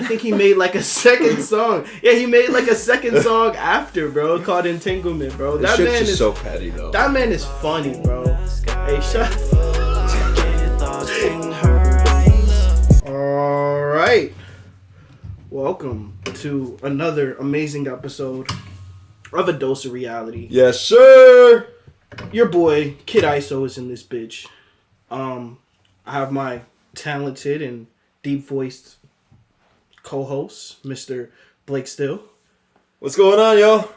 think he made like a second song. Yeah, he made like a second song after, bro, called Entanglement, bro. That man is so petty, though. That man is funny, bro. Hey, shut. All right. Welcome to another amazing episode of A Dose of Reality. Yes, sir. Your boy Kid ISO is in this bitch. I have my talented and deep-voiced co-host, Mr. Blake Still. What's going on, yo?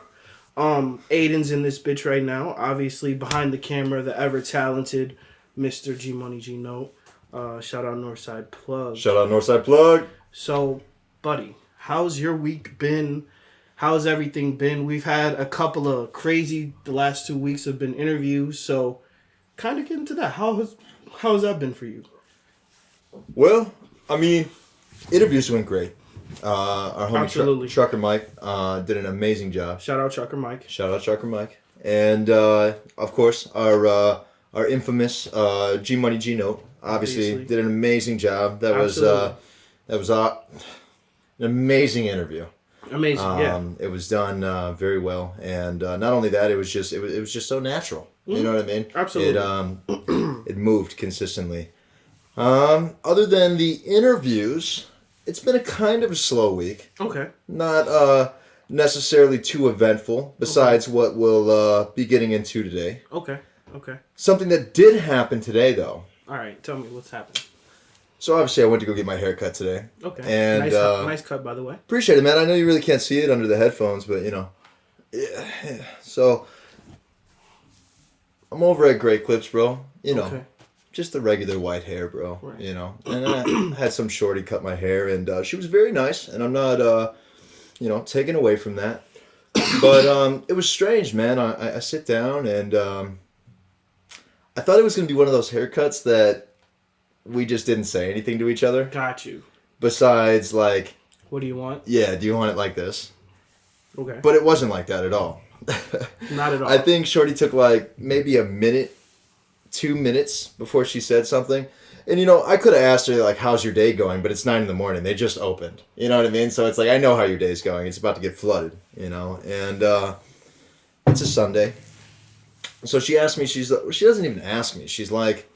Aiden's in this bitch right now. Obviously, behind the camera, the ever-talented Mr. G Money G Note. Shout out Northside Plug. Shout out Northside Plug. So, buddy, how's your week been? How's everything been? We've had a couple of crazy, the last 2 weeks have been interviews, so kind of get into that. How's that been for you? Well, I mean, interviews went great. Our homie Trucker Mike did an amazing job. Shout out Trucker Mike. Shout out Trucker Mike. And, of course, our infamous G Money G Note obviously did an amazing job. That was an amazing interview. Amazing, yeah. It was done very well, and not only that, it was just so natural. You know what I mean? Absolutely. It moved consistently. Other than the interviews, it's been a kind of a slow week. Okay. Not necessarily too eventful. Besides what we'll be getting into today. Okay. Something that did happen today, though. All right, tell me what's happening. So obviously I went to go get my hair cut today. Okay. And nice cut, by the way. Appreciate it, man. I know you really can't see it under the headphones, but you know. Yeah. So I'm over at Great Clips, bro. You know, just the regular white hair, bro. Right. You know, and I had some shorty cut my hair, and she was very nice, and I'm not, taken away from that. But it was strange, man. I sit down, and I thought it was gonna be one of those haircuts that we just didn't say anything to each other. Got you. Besides, like... What do you want? Yeah, do you want it like this? Okay. But it wasn't like that at all. Not at all. I think Shorty took like maybe a minute, 2 minutes before she said something. And, you know, I could have asked her, like, how's your day going? But it's 9 a.m. They just opened. You know what I mean? So it's like, I know how your day's going. It's about to get flooded, you know? And it's a Sunday. So she asked me, she doesn't even ask me. She's like...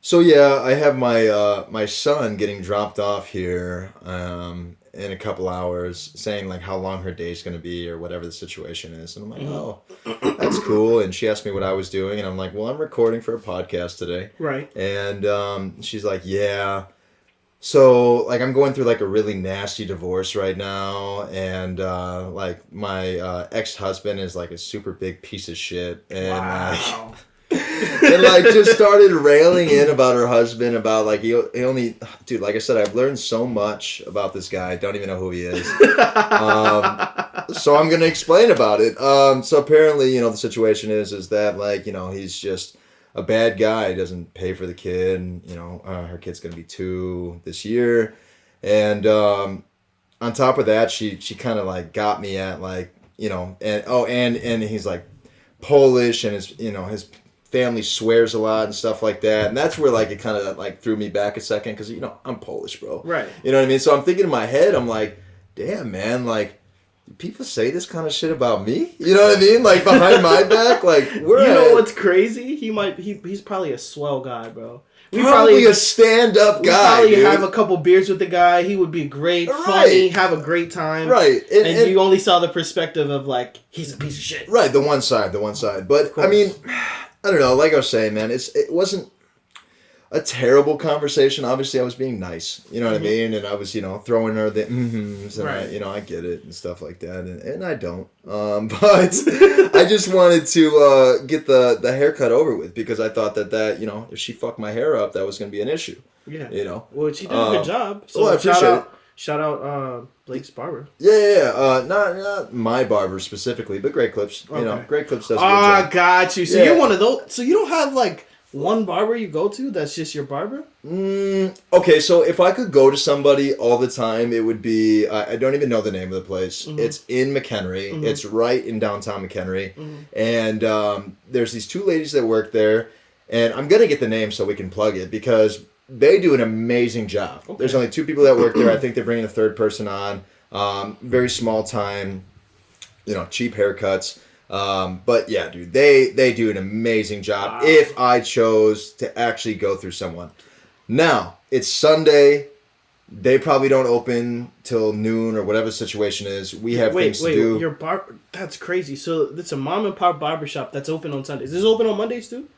So yeah, I have my son getting dropped off here in a couple hours, saying like how long her day's gonna be or whatever the situation is, and I'm like, oh, that's cool. And she asked me what I was doing, and I'm like, well, I'm recording for a podcast today. Right. And she's like, yeah. So like I'm going through like a really nasty divorce right now, and like my ex-husband is like a super big piece of shit, and wow. And like just started railing in about her husband, about like he only, dude, like I said, I've learned so much about this guy. I don't even know who he is. So I'm gonna explain about it. So apparently, you know, the situation is that like, you know, he's just a bad guy. He doesn't pay for the kid, and you know, her kid's gonna be 2 this year, and on top of that, she kind of like got me at like, you know, and he's like Polish, and his family swears a lot and stuff like that, and that's where like it kind of like threw me back a second, because you know I'm Polish, bro. Right. You know what I mean? So I'm thinking in my head, I'm like, damn, man, like people say this kind of shit about me. You know what I mean? Like behind my back, like we're. You know what's crazy? He's probably a swell guy, bro. Probably a stand-up guy. We probably have a couple beers with the guy. He would be great, funny, have a great time. Right. And you only saw the perspective of like, he's a piece of shit. Right, the one side. But I mean, I don't know, like I was saying, man, it wasn't a terrible conversation. Obviously, I was being nice, you know what I mean? And I was, you know, throwing her the and right. I get it and stuff like that, and I don't. But I just wanted to get the haircut over with, because I thought that, you know, if she fucked my hair up, that was going to be an issue. Yeah. You know? Well, she did a good job. So I appreciate it. Shout out Blake's barber. Yeah. Not my barber specifically, but Great Clips. Okay. You know, Great Clips does a good job. Got you. So you're one of those. So you don't have like one barber you go to that's just your barber? Okay, so if I could go to somebody all the time, it would be, I don't even know the name of the place. Mm-hmm. It's in McHenry. Mm-hmm. It's right in downtown McHenry. Mm-hmm. And there's these 2 ladies that work there. And I'm going to get the name so we can plug it, because they do an amazing job. Okay. There's only 2 people that work there. I think they're bringing a 3rd person on. Very small time, cheap haircuts. But yeah, dude, they do an amazing job. Wow. If I chose to actually go through someone. Now, it's Sunday. They probably don't open till noon or whatever the situation is. We have things to do. Your that's crazy. So it's a mom and pop barbershop that's open on Sundays. Is this open on Mondays too?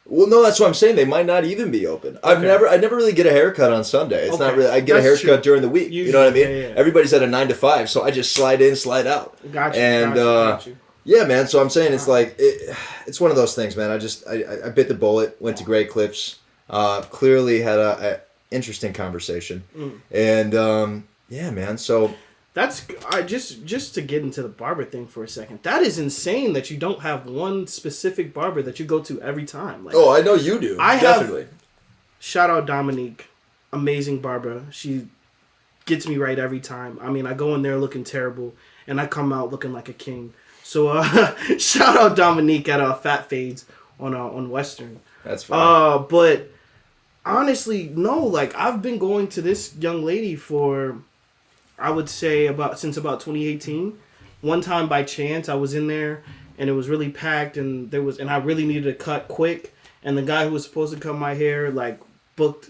Well, no, that's what I'm saying. They might not even be open. I never really get a haircut on Sunday. It's not really. I get a haircut during the week. Usually, you know what I mean? Yeah. Everybody's at a 9 to 5, so I just slide in, slide out. Gotcha. And gotcha. yeah, man. So I'm saying it's like it's one of those things, man. I bit the bullet. Went to Great Clips. Clearly had a interesting conversation, and yeah, man. So that's just to get into the barber thing for a second. That is insane that you don't have one specific barber that you go to every time. Like, I know you do. Definitely. Shout out Dominique, amazing barber. She gets me right every time. I mean, I go in there looking terrible, and I come out looking like a king. So shout out Dominique at Fat Fades on Western. That's fine. But honestly, no. Like, I've been going to this young lady for, I would say, since about 2018. One time by chance, I was in there and it was really packed, and I really needed a cut quick. And the guy who was supposed to cut my hair, like,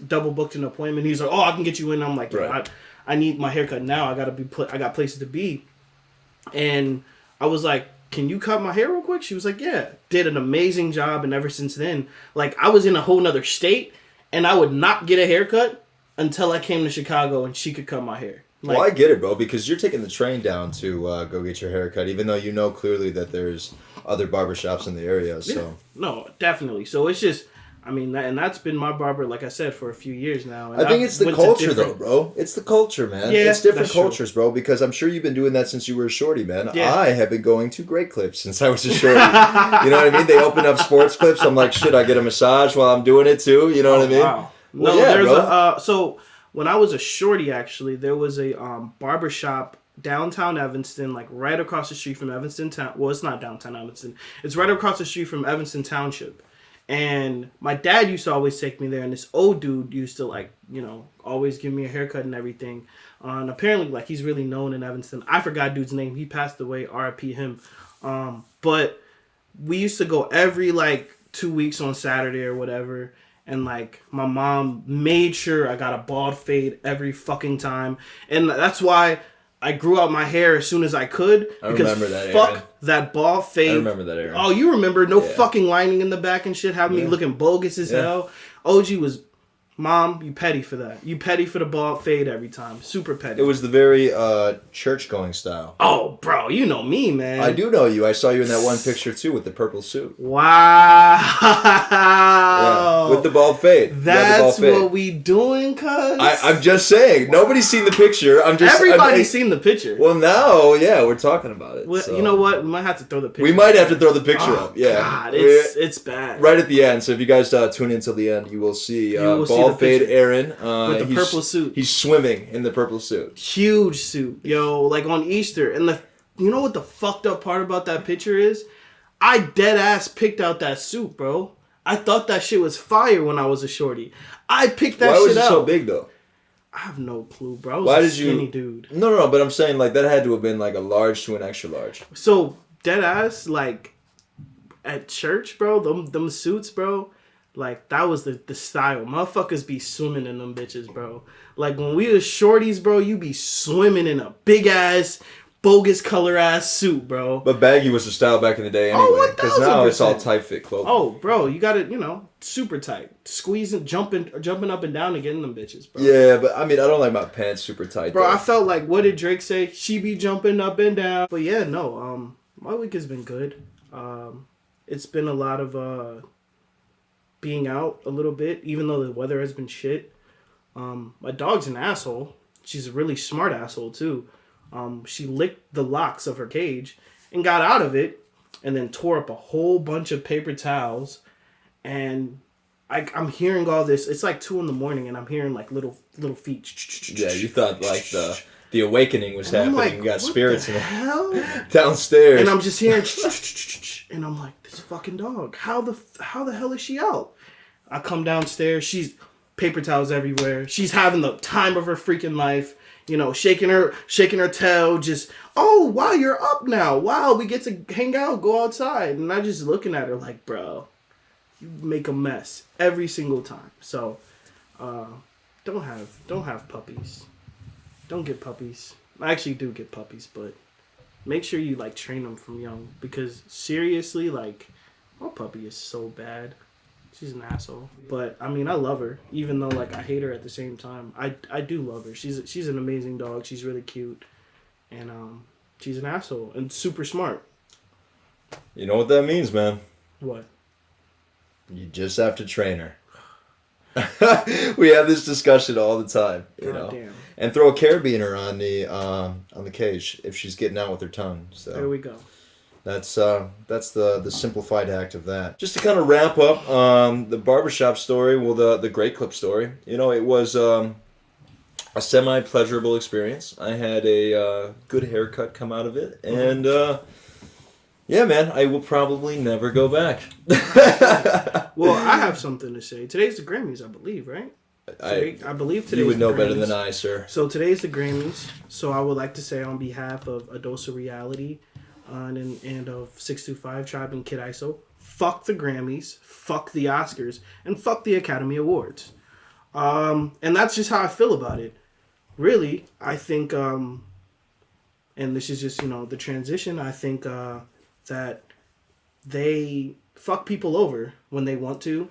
double booked an appointment. He's like, "Oh, I can get you in." I'm like, right. I need my haircut now. I got places to be. And I was like, "Can you cut my hair real quick?" She was like, "Yeah." Did an amazing job, and ever since then, like, I was in a whole nother state, and I would not get a haircut until I came to Chicago and she could cut my hair. Like, well, I get it, bro, because you're taking the train down to go get your haircut, even though you know clearly that there's other barbershops in the area. So yeah. No, definitely. So it's just, I mean, that's been my barber, like I said, for a few years now. And I think it's the culture, though, bro. It's the culture, man. Yeah, it's different cultures, bro, because I'm sure you've been doing that since you were a shorty, man. Yeah. I have been going to Great Clips since I was a shorty. You know what I mean? They open up sports clips. I'm like, shit, I get a massage while I'm doing it, too. You know what I mean? Wow. Well, no, yeah, there's bro. So when I was a shorty, actually, there was a barbershop downtown Evanston, like right across the street from Evanston Town. Well, it's not downtown Evanston. It's right across the street from Evanston Township. And my dad used to always take me there, and this old dude used to, like, always give me a haircut and everything. And apparently, like, he's really known in Evanston. I forgot dude's name. He passed away. R.I.P. him. But we used to go every, like, 2 weeks on Saturday or whatever. And, like, my mom made sure I got a bald fade every fucking time. And that's why I grew out my hair as soon as I could. I remember that, fuck Aaron. that bald fade. I remember that, Aaron. Oh, you remember? No fucking lining in the back and shit. Having me looking bogus as hell. OG was... Mom, you petty for that. You petty for the bald fade every time. Super petty. It was the very church-going style. Oh, bro, you know me, man. I do know you. I saw you in that one picture, too, with the purple suit. Wow. Yeah, with the bald fade. That's what we doing, cuz? I'm just saying. Nobody's seen the picture. Everybody's seen the picture. Well, now, yeah, we're talking about it. Well, so. You know what? We might have to throw the picture. We might have to throw the picture up, yeah. God, it's bad. Right at the end. So if you guys tune in till the end, you will see bald fade Aaron. With the purple suit. He's swimming in the purple suit. Huge suit. Yo, like on Easter. And you know what the fucked up part about that picture is? I dead ass picked out that suit, bro. I thought that shit was fire when I was a shorty. I picked that shit out. Why was it so big, though? I have no clue, bro. I was a skinny dude. No, but I'm saying, like, that had to have been, like, a large to an extra large. So, dead ass, like, at church, bro, them suits, bro, like, that was the style. Motherfuckers be swimming in them bitches, bro. Like, when we was shorties, bro, you be swimming in a big-ass, bogus color-ass suit, bro. But baggy was the style back in the day anyway. Because now it's all tight-fit clothing. Oh, bro, you got it, super tight. Squeezing, jumping up and down and getting them bitches, bro. Yeah, but, I mean, I don't like my pants super tight, bro, though. I felt like, what did Drake say? She be jumping up and down. But, yeah, no, my week has been good. It's been a lot of... being out a little bit, even though the weather has been shit. My dog's an asshole. She's a really smart asshole, too. She licked the locks of her cage and got out of it and then tore up a whole bunch of paper towels. And I'm hearing all this. It's like 2 a.m. and I'm hearing like little feet. Yeah, you thought like the awakening was happening. Like, you got spirits in the downstairs. And I'm just hearing and I'm like, this fucking dog. How the hell is she out? I come downstairs. She's paper towels everywhere. She's having the time of her freaking life. You know, shaking her tail. Just, oh wow, you're up now. Wow, we get to hang out, go outside. And I just looking at her like, bro, you make a mess every single time. So, don't have puppies. Don't get puppies. I actually do get puppies, but make sure you like train them from young, because seriously, like, my puppy is so bad. She's an asshole. But I mean, I love her, even though like I hate her at the same time. I do love her. She's an amazing dog. She's really cute, and she's an asshole and super smart. You know what that means, man? What? You just have to train her. We have this discussion all the time, you know. Damn. And throw a carabiner on the cage if she's getting out with her tongue. So There we go. that's the simplified act of that. Just to kind of wrap up the barbershop story, well, the Great Clip story. You know, it was a semi-pleasurable experience. I had a good haircut come out of it, and yeah, man, I will probably never go back. Well, I have something to say. Today's the Grammys, I believe, right? I believe today's You would know the better Grammys. than I, sir. So today's the Grammys. So I would like to say on behalf of A Dose of Reality and of 625 Tribe and Kid ISO, fuck the Grammys, fuck the Oscars, and fuck the Academy Awards. And that's just how I feel about it. Really, I think, and this is just, you know, the transition, I think that they fuck people over when they want to.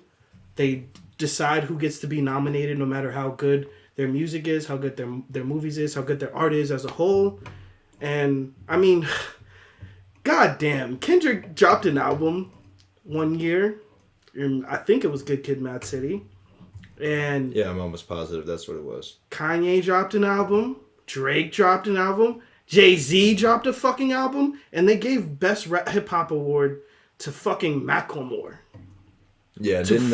They decide who gets to be nominated no matter how good their music is, how good their movies is, how good their art is as a whole. And, I mean, goddamn, Kendrick dropped an album one year. And I think it was Good Kid, Mad City. And Yeah, I'm almost positive that's what it was. Kanye dropped an album. Drake dropped an album. Jay-Z dropped a fucking album. And they gave Best Hip-Hop Award to fucking Macklemore. Yeah, didn't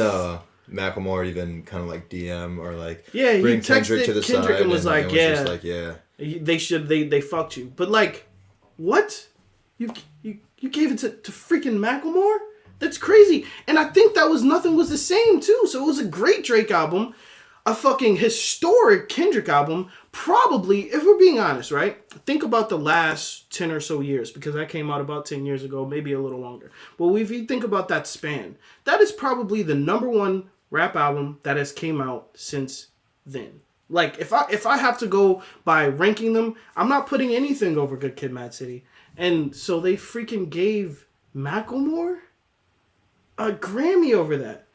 Macklemore even kind of like DM or like Yeah, bring he Kendrick texted to the Kendrick side and was like, yeah. just like, yeah. They fucked you. But like, what? You gave it to freaking Macklemore? That's crazy. And I think that was Nothing Was the Same too. So it was a great Drake album, a fucking historic Kendrick album. Probably, if we're being honest, right? Think about the last 10 or so years, because that came out about 10 years ago, maybe a little longer. But if you think about that span, that is probably the number one rap album that has came out since then. Like, if I have to go by ranking them, I'm not putting anything over Good Kid, Mad City. And so they freaking gave Macklemore a Grammy over that.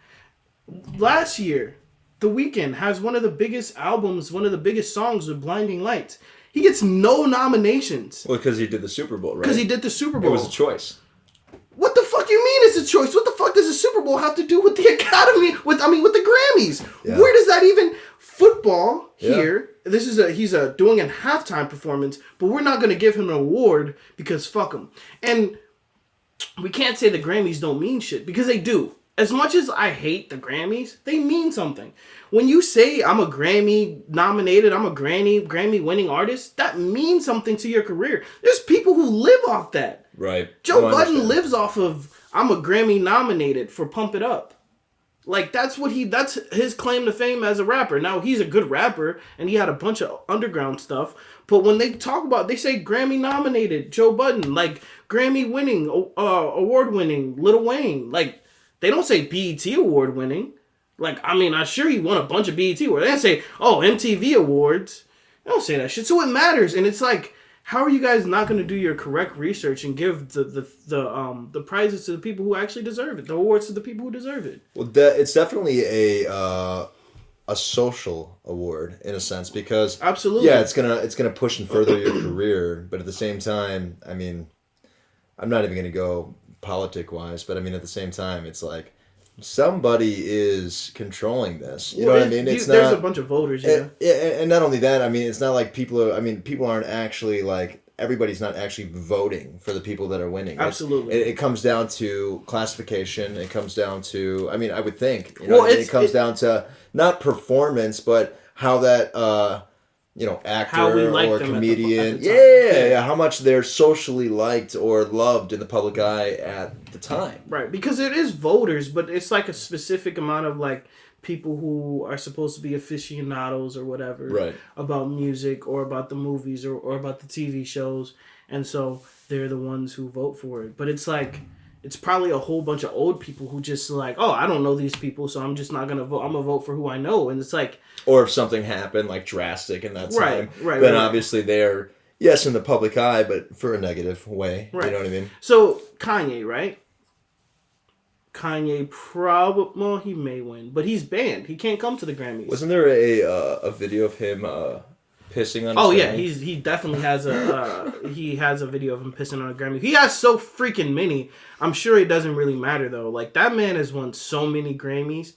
Last year, The Weeknd has one of the biggest albums, one of the biggest songs with Blinding Lights. He gets no nominations. Well, because he did the Super Bowl, right? Because he did the Super Bowl. It was a choice. What the fuck you mean it's a choice? What the fuck does the Super Bowl have to do with the Academy? With the Grammys? Yeah. Where does that even... Football here. Yeah. This is he's doing a halftime performance, but we're not going to give him an award because fuck him. And we can't say the Grammys don't mean shit, because they do. As much as I hate the Grammys, they mean something. When you say I'm a Grammy nominated, I'm a Grammy winning artist, that means something to your career. There's people who live off that. Right. Joe Budden lives off of I'm a Grammy nominated for Pump It Up. Like, that's his claim to fame as a rapper. Now, he's a good rapper, and he had a bunch of underground stuff. But when they talk about, they say Grammy nominated Joe Budden, like Grammy winning, award winning Lil Wayne. Like, they don't say BET award winning. Like, I mean, I'm sure he won a bunch of BET awards. They don't say, MTV awards. They don't say that shit. So it matters. And it's like, how are you guys not going to do your correct research and give the prizes to the people who actually deserve it, the awards to the people who deserve it? Well, it's definitely a social award in a sense, because absolutely, yeah, it's gonna push and further your career, but at the same time, I mean, I'm not even gonna go politic wise, but I mean, at the same time, it's like somebody is controlling this. You know what I mean? There's a bunch of voters, yeah. And not only that, I mean, it's not like people aren't actually like, everybody's not actually voting for the people that are winning. Absolutely. It comes down to classification. It comes down to, I mean, I would think, it comes down to not performance, but how that, actor or comedian, yeah, how much they're socially liked or loved in the public eye at the time. Right, because it is voters, but it's like a specific amount of like people who are supposed to be aficionados or whatever Right. about music or about the movies or about the TV shows. And so they're the ones who vote for it. But it's like, it's probably a whole bunch of old people who just like, oh, I don't know these people, so I'm just not going to vote. I'm going to vote for who I know. And it's like... Or if something happened, like, drastic in that time, right, then right. obviously they're, yes, in the public eye, but for a negative way. Right. You know what I mean? So, Kanye, right? Kanye probably... Well, he may win, but he's banned. He can't come to the Grammys. Wasn't there a video of him pissing on his Oh, yeah. Grammy? He definitely has a... he has a video of him pissing on a Grammy. He has so freaking many. I'm sure it doesn't really matter, though. Like, that man has won so many Grammys.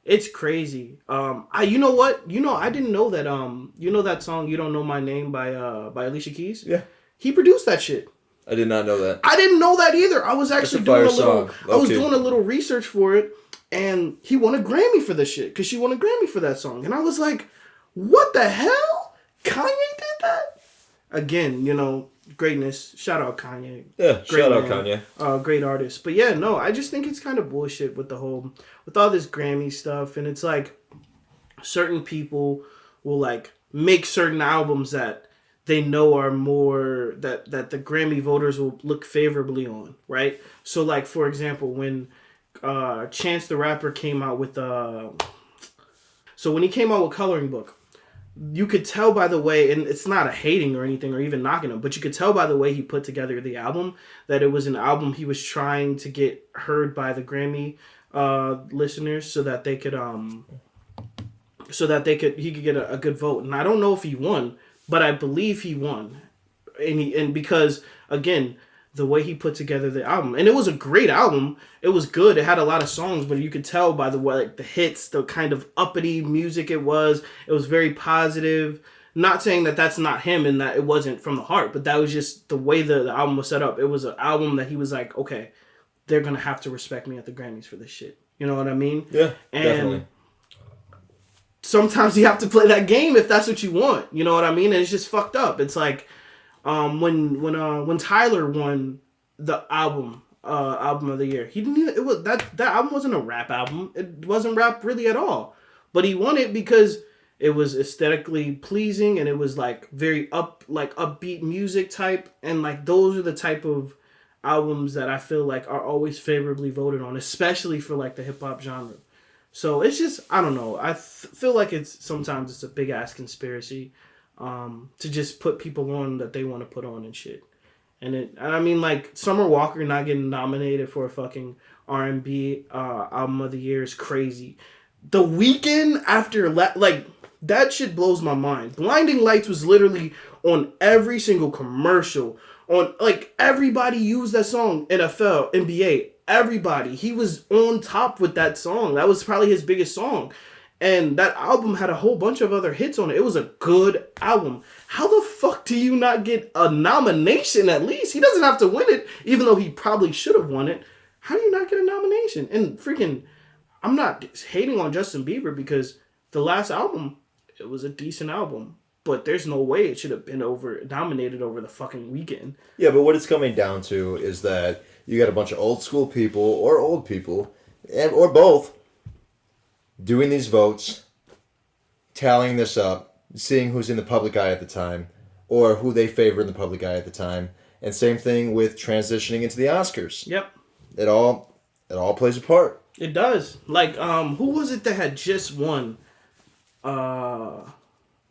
It's crazy. You know what? I didn't know that. You know that song "You Don't Know My Name" by Alicia Keys? Yeah. He produced that shit. I did not know that. I didn't know that either. I was actually doing doing a little research for it, and he won a Grammy for this shit because she won a Grammy for that song, and I was like, "What the hell? Kanye did that?" Again, greatness. Shout out Kanye. Yeah, Great shout out man. Kanye. Great artist. But yeah, no, I just think it's kind of bullshit with all this Grammy stuff, and it's like certain people will like make certain albums that they know are more that the Grammy voters will look favorably on, right? So like for example, when Chance the Rapper came out with when he came out with Coloring Book, you could tell by the way, and it's not a hating or anything or even knocking him, but you could tell by the way he put together the album that it was an album he was trying to get heard by the Grammy listeners so that he could get a good vote. And I don't know if he won, but I believe he won. And because again, the way he put together the album, and it was a great album. It was good. It had a lot of songs, but you could tell by the way, like the hits, the kind of uppity music it was very positive. Not saying that that's not him and that it wasn't from the heart, but that was just the way the album was set up. It was an album that he was like, okay, they're going to have to respect me at the Grammys for this shit. You know what I mean? Yeah, and definitely. Sometimes you have to play that game if that's what you want. You know what I mean? And it's just fucked up. It's like when Tyler won the album of the year, he didn't even, it was that album wasn't a rap album. It wasn't rap really at all. But he won it because it was aesthetically pleasing and it was like very upbeat music type, and like those are the type of albums that I feel like are always favorably voted on, especially for like the hip hop genre. So it's just, I don't know. I feel like sometimes it's a big ass conspiracy to just put people on that they want to put on and shit. And I mean, like Summer Walker not getting nominated for a fucking R&B album of the year is crazy. The Weeknd after that shit blows my mind. Blinding Lights was literally on every single commercial. On like everybody used that song. NFL, NBA, everybody. He was on top with that song. That was probably his biggest song. And that album had a whole bunch of other hits on it. It was a good album. How the fuck do you not get a nomination at least? He doesn't have to win it, even though he probably should have won it. How do you not get a nomination? And freaking, I'm not hating on Justin Bieber because the last album, it was a decent album. But there's no way it should have been dominated over the fucking Weeknd. Yeah, but what it's coming down to is that you got a bunch of old school people or old people, or both, doing these votes, tallying this up, seeing who's in the public eye at the time, or who they favor in the public eye at the time. And same thing with transitioning into the Oscars. Yep. It all plays a part. It does. Like, who was it that had just won?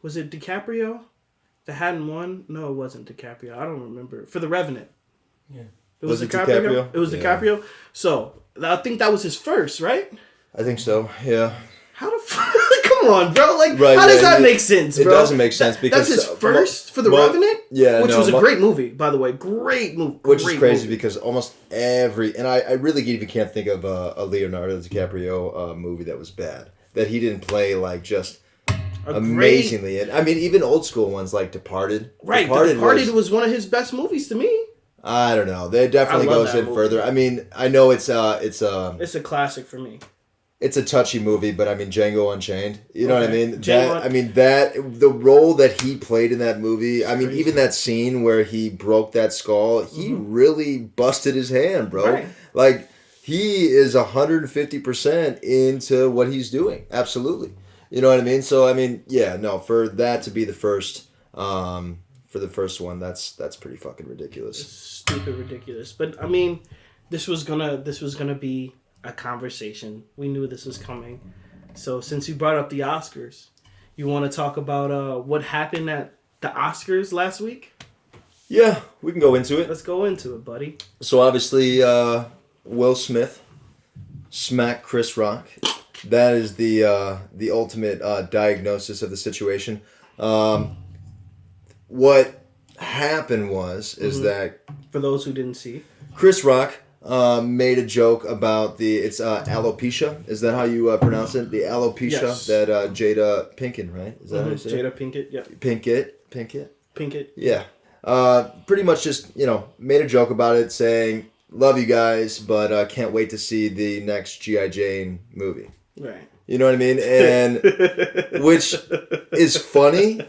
Was it DiCaprio that hadn't won? No, it wasn't DiCaprio. I don't remember. For The Revenant. Yeah. It was DiCaprio? It was DiCaprio? So, I think that was his first, right? I think so, yeah. How the fuck? Come on, bro. Like, right, how does that make sense, bro? It doesn't make sense because... That's his first for The Revenant? Yeah, which was a great movie, by the way. Great movie. Which is crazy because almost every... And I really even can't think of a Leonardo DiCaprio movie that was bad. That he didn't play, like, just... amazingly. And I mean, even old school ones like Departed. Right, Departed was one of his best movies to me. I don't know. That definitely goes in further. I mean, I know it's a classic for me. It's a touchy movie, but I mean Django Unchained. You know what I mean? The role that he played in that movie. I mean, even that scene where he broke that skull, he really busted his hand, bro. Right. Like he is 150% into what he's doing. Absolutely. You know what I mean? So I mean, yeah, no, for that to be the first, for the first one, that's pretty fucking ridiculous. It's stupid ridiculous. But I mean, this was gonna be a conversation. We knew this was coming. So since you brought up the Oscars, you want to talk about what happened at the Oscars last week? Yeah, we can go into it. Let's go into it, buddy. So obviously, Will Smith smacked Chris Rock. That is the ultimate diagnosis of the situation. What happened is that For those who didn't see, Chris Rock made a joke about it's alopecia. Is that how you pronounce it? The alopecia Yes. that Jada Pinkett, right? Is that how you say Jada it? Pinkett, yeah. Pinkett. Yeah. Pretty much just, made a joke about it saying, love you guys, but can't wait to see the next G.I. Jane movie. Right. You know what I mean? And which is funny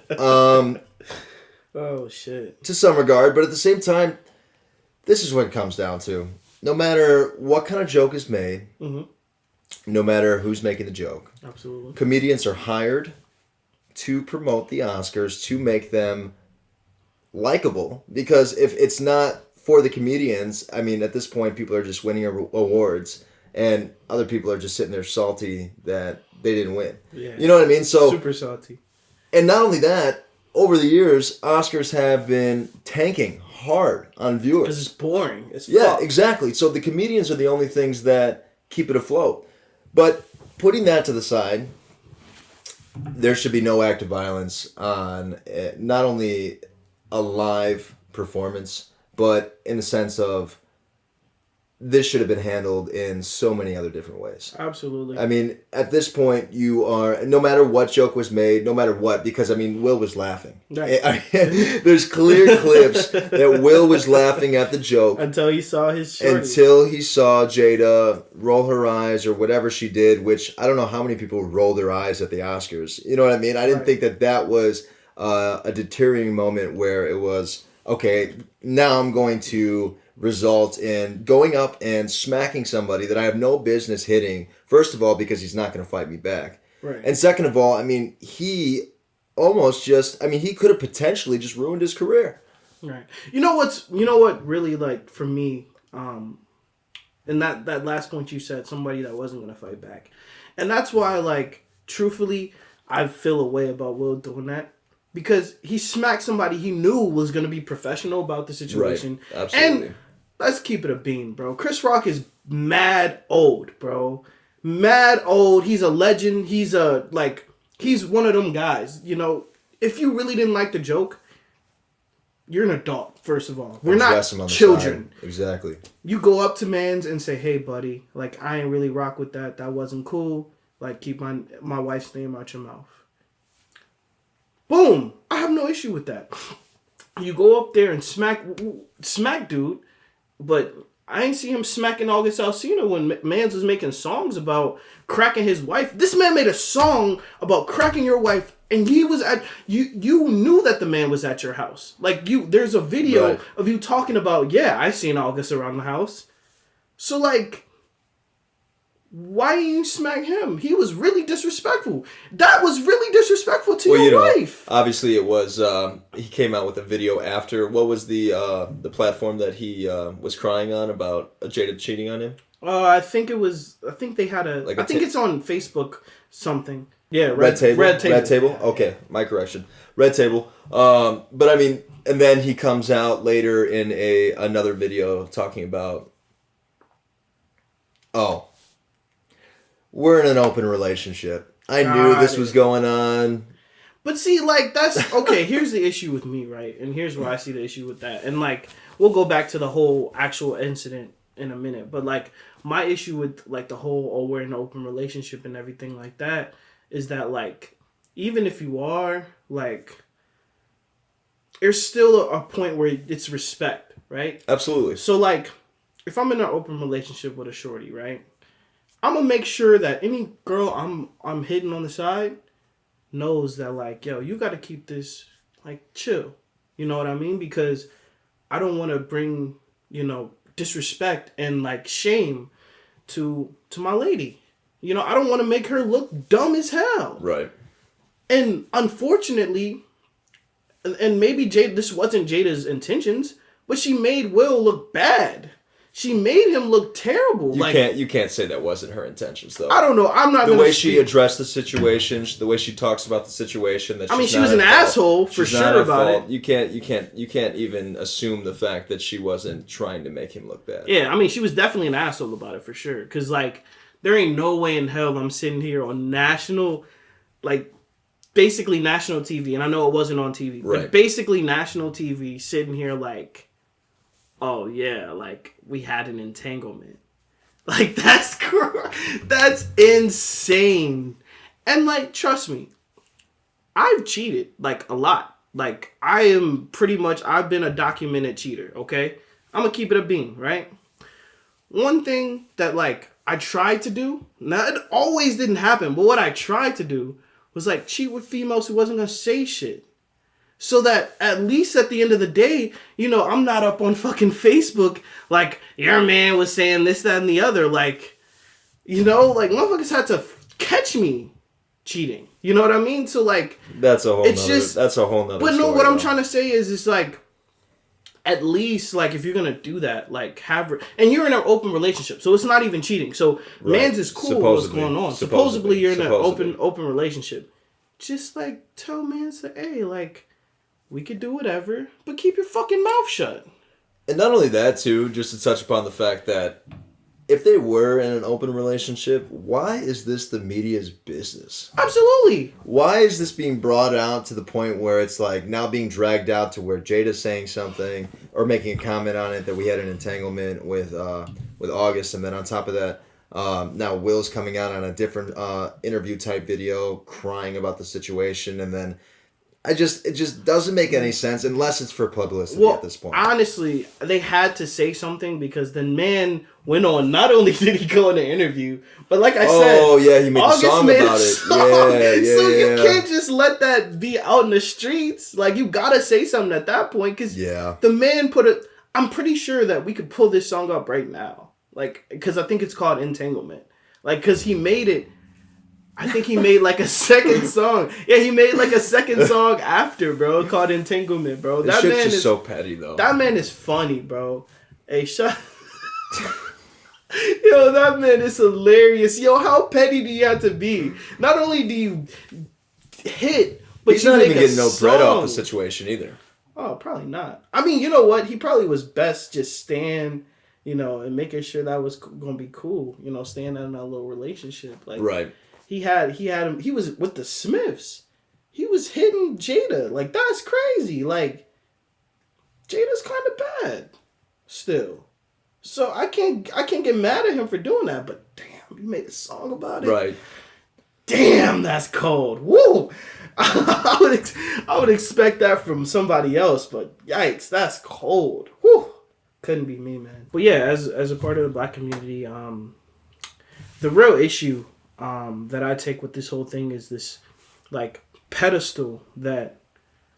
Oh, shit. to some regard, but at the same time, this is what it comes down to. No matter what kind of joke is made, no matter who's making the joke, Absolutely. comedians are hired to promote the Oscars to make them likable, because if it's not for the comedians, I mean, at this point, people are just winning awards, and other people are just sitting there salty that they didn't win. Yeah. You know what I mean? So, Super salty. and not only that, over the years, Oscars have been tanking hard on viewers. Because it's boring. It's Yeah, fuck. exactly. So the comedians are the only things that keep it afloat. But putting that to the side, there should be no act of violence on not only a live performance, but in the sense of this should have been handled in so many other different ways. Absolutely. I mean, at this point, you are, no matter what joke was made, no matter what, because, I mean, Will was laughing. Right. There's clear clips that Will was laughing at the joke. Until he saw his shorty. Until he saw Jada roll her eyes or whatever she did, which I don't know how many people rolled their eyes at the Oscars. You know what I mean? I didn't think that was a deterring moment where it was, okay, now I'm going to result in going up and smacking somebody that I have no business hitting. First of all, because he's not going to fight me back. Right. And second of all, I mean, he almost just, I mean, he could have potentially just ruined his career. Right. You know what really, like, for me, and that last point you said, somebody that wasn't going to fight back. And that's why, like, truthfully, I feel a way about Will doing that. Because he smacked somebody he knew was going to be professional about the situation. Right. Absolutely. And let's keep it a bean, bro. Chris Rock is mad old, bro. Mad old. He's a legend. He's one of them guys. You know, if you really didn't like the joke, you're an adult, first of all. We're not children. Exactly. You go up to mans and say, hey, buddy, like, I ain't really rock with that. That wasn't cool. Like, keep my wife's name out your mouth. Boom. I have no issue with that. You go up there and smack dude, but I ain't see him smacking August Alsina when Mans was making songs about cracking his wife. This man made a song about cracking your wife, and he was at you knew that the man was at your house. Like, there's a video of you talking about, yeah, I seen August around the house. So, like, why didn't you smack him? He was really disrespectful. That was really disrespectful to your wife. Obviously, it was. He came out with a video after. What was the platform that he was crying on about Jada cheating on him? I think it was. I think they had a. I think it's on Facebook something. Yeah, Red Table. Red Table. Okay, my correction. Red Table. But I mean, and then he comes out later in another video talking about. Oh. We're in an open relationship. I knew this was going on. But see, like, that's... Okay, here's the issue with me, right? And here's where I see the issue with that. And, like, we'll go back to the whole actual incident in a minute. But, like, my issue with, like, the whole, oh, we're in an open relationship and everything like that is that, like, even if you are, like, there's still a point where it's respect, right? Absolutely. So, like, if I'm in an open relationship with a shorty, right? I'm gonna make sure that any girl I'm hitting on the side knows that, like, yo, you gotta keep this, like, chill. You know what I mean? Because I don't want to bring, disrespect and, like, shame to my lady. You know, I don't want to make her look dumb as hell. Right. And unfortunately, and maybe this wasn't Jada's intentions, but she made Will look bad. She made him look terrible. You can't say that wasn't her intentions, though. I don't know. I'm not. The way she addressed the situation, the way she talks about the situation. That she was an asshole for sure about it. You can't even assume the fact that she wasn't trying to make him look bad. Yeah, I mean, she was definitely an asshole about it for sure. Because like, there ain't no way in hell I'm sitting here on national, like, basically national TV, and I know it wasn't on TV, but basically national TV, sitting here like, oh yeah, like we had an entanglement. Like that's insane. And like, trust me, I've cheated like a lot. Like I've been a documented cheater. Okay, I'm gonna keep it a bean, right? One thing that like I tried to do, now it always didn't happen, but what I tried to do was like cheat with females who wasn't gonna say shit. So that at least at the end of the day, you know, I'm not up on fucking Facebook like, your man was saying this, that, and the other. Like, you know, like motherfuckers had to catch me cheating. You know what I mean? So like, that's a whole nother But no, story, what I'm though. trying to say is it's like, at least like if you're gonna do that, like and you're in an open relationship, so it's not even cheating. So man's is cool. What's going on? Supposedly you're in an open relationship. Just like tell man, say, hey, like we could do whatever, but keep your fucking mouth shut. And not only that, too, just to touch upon the fact that if they were in an open relationship, why is this the media's business? Absolutely. Why is this being brought out to the point where it's like now being dragged out to where Jada's saying something or making a comment on it that we had an entanglement with August, and then on top of that, now Will's coming out on a different interview type video crying about the situation, and then it just doesn't make any sense unless it's for publicity at this point. Honestly, they had to say something because the man went on. Not only did he go in an interview, but like I said, oh yeah, he made a song about it. Yeah, so you can't just let that be out in the streets. Like you gotta say something at that point because the man I'm pretty sure that we could pull this song up right now. Like because I think it's called Entanglement. Like because he made it. I think he made like a second song. Yeah, he made like a second song after, bro, called Entanglement, bro. That shit's just so petty, though. That man is funny, bro. Hey, shut. Yo, that man is hilarious. Yo, how petty do you have to be? Not only do you hit, but he's you not make even a getting no bread song. off the situation either. Oh, probably not. I mean, you know what? He probably was best just staying, you know, and making sure that was gonna be cool. You know, staying in that little relationship, like right. He had him. He was with the Smiths. He was hitting Jada. Like that's crazy. Like Jada's kind of bad still. So I can't get mad at him for doing that. But damn, you made a song about it. Right. Damn, that's cold. Woo. I would expect that from somebody else. But yikes, that's cold. Woo. Couldn't be me, man. But yeah, as a part of the Black community, the real issue that I take with this whole thing is this like pedestal that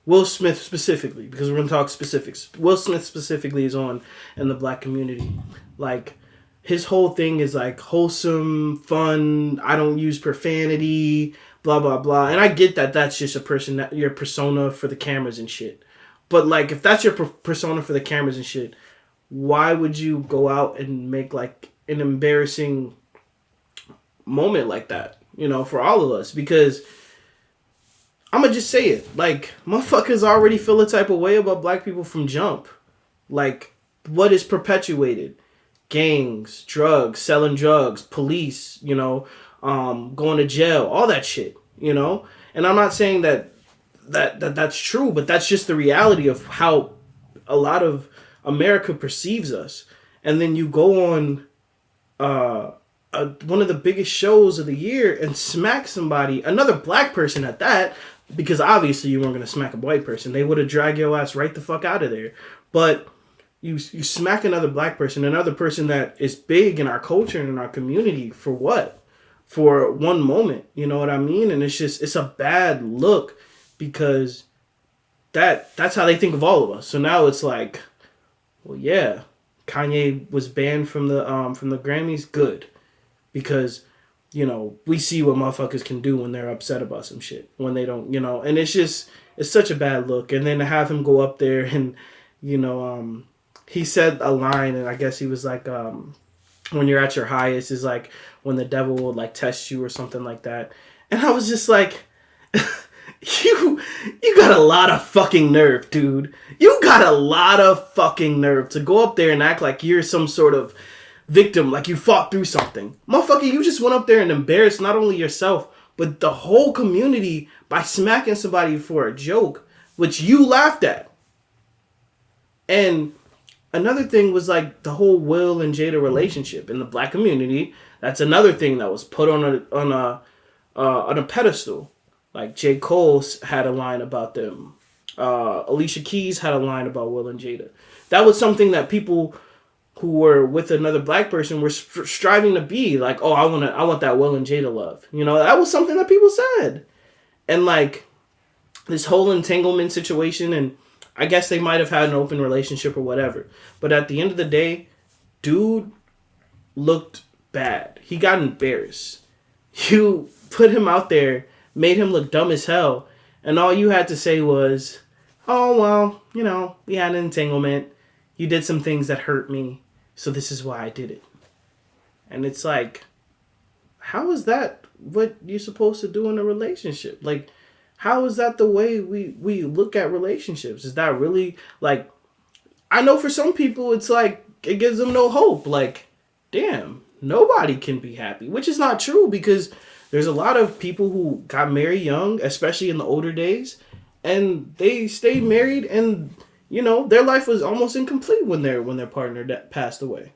Will Smith specifically, because we're going to talk specifics. Will Smith specifically is on in the Black community. Like his whole thing is like wholesome, fun. I don't use profanity, blah, blah, blah. And I get that that's just your persona for the cameras and shit. But like if that's your persona for the cameras and shit, why would you go out and make like an embarrassing moment like that, you know, for all of us? Because I'm gonna just say it, like motherfuckers already feel a type of way about Black people from jump. Like what is perpetuated? Gangs, drugs, selling drugs, police, you know, going to jail, all that shit, you know. And I'm not saying that's true, but that's just the reality of how a lot of America perceives us. And then you go on one of the biggest shows of the year and smack somebody, another Black person at that, because obviously you weren't going to smack a white person. They would have dragged your ass right the fuck out of there. But you smack another Black person, another person that is big in our culture and in our community, for what? For one moment, you know what I mean? And it's a bad look because that's how they think of all of us. So now it's like, well, yeah, Kanye was banned from the Grammys. Good. because, you know, we see what motherfuckers can do when they're upset about some shit, when they don't, you know, and it's such a bad look. And then to have him go up there and, you know, he said a line, and I guess he was like, when you're at your highest is like when the devil will like test you or something like that. And I was just like, you got a lot of fucking nerve, dude. You got a lot of fucking nerve to go up there and act like you're some sort of victim, like you fought through something. Motherfucker, you just went up there and embarrassed not only yourself, but the whole community by smacking somebody for a joke, which you laughed at. And another thing was like the whole Will and Jada relationship in the black community. That's another thing that was put on a pedestal. Like J. Cole had a line about them. Alicia Keys had a line about Will and Jada. That was something that people who were with another black person were striving to be like, oh, I want that Will and Jada love. You know, that was something that people said. And like this whole entanglement situation, and I guess they might have had an open relationship or whatever. But at the end of the day, dude looked bad. He got embarrassed. You put him out there, made him look dumb as hell, and all you had to say was, oh, well, you know, we had an entanglement. You did some things that hurt me, so this is why I did it. And it's like, how is that what you're supposed to do in a relationship? Like, how is that the way we look at relationships? Is that really, like, I know for some people it's like, it gives them no hope. Like, damn, nobody can be happy, which is not true, because there's a lot of people who got married young, especially in the older days, and they stayed married, and, you know, their life was almost incomplete when their partner passed away.